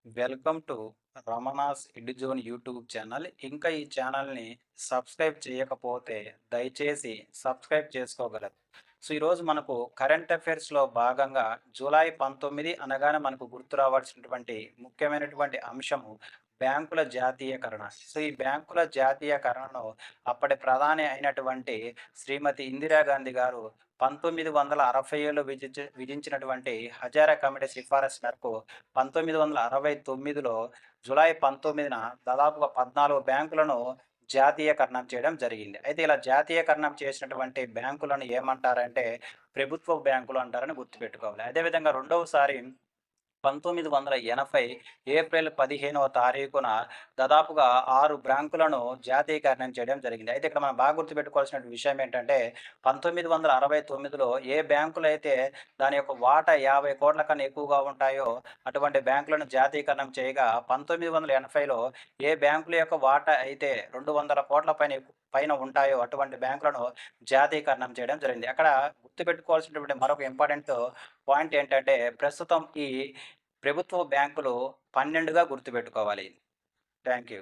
Welcome to Ramana's Eduzone YouTube channel. ఇంకా ఈ ఛానల్ని సబ్స్క్రైబ్ చేయకపోతే దయచేసి సబ్స్క్రైబ్ చేసుకోగలరు. సో ఈరోజు మనకు కరెంట్ అఫైర్స్లో భాగంగా జూలై 19 అనగానే మనకు గుర్తు రావాల్సినటువంటి ముఖ్యమైనటువంటి అంశము బ్యాంకుల జాతీయకరణ. సో ఈ బ్యాంకుల జాతీయకరణను అప్పటి ప్రధాని అయినటువంటి శ్రీమతి ఇందిరాగాంధీ గారు 1967లో విధించినటువంటి హజారా కమిటీ సిఫారసు మేరకు 1969లో జులై 19న దాదాపుగా 14 బ్యాంకులను జాతీయకరణం చేయడం జరిగింది. అయితే ఇలా జాతీయకరణం చేసినటువంటి బ్యాంకులను ఏమంటారంటే ప్రభుత్వ బ్యాంకులు అంటారని గుర్తుపెట్టుకోవాలి. అదేవిధంగా రెండవసారి 1980 ఏప్రిల్ 15వ తారీఖున దాదాపుగా 6 బ్యాంకులను జాతీయకరణం చేయడం జరిగింది. అయితే ఇక్కడ మనం బాగా గుర్తుపెట్టుకోవాల్సిన విషయం ఏంటంటే 1969లో ఏ బ్యాంకులైతే దాని యొక్క వాటా 50 కోట్ల కన్నా ఎక్కువగా ఉంటాయో అటువంటి బ్యాంకులను జాతీయకరణం చేయగా 1980లో ఏ బ్యాంకుల యొక్క వాటా అయితే 200 కోట్ల పైన ఉంటాయో అటువంటి బ్యాంకులను జాతీయకరణం చేయడం జరిగింది. అక్కడ గుర్తుపెట్టుకోవాల్సినటువంటి మరొక ఇంపార్టెంట్ పాయింట్ ఏంటంటే ప్రస్తుతం ఈ ప్రభుత్వ బ్యాంకులు 12గా గుర్తుపెట్టుకోవాలి. Thank you.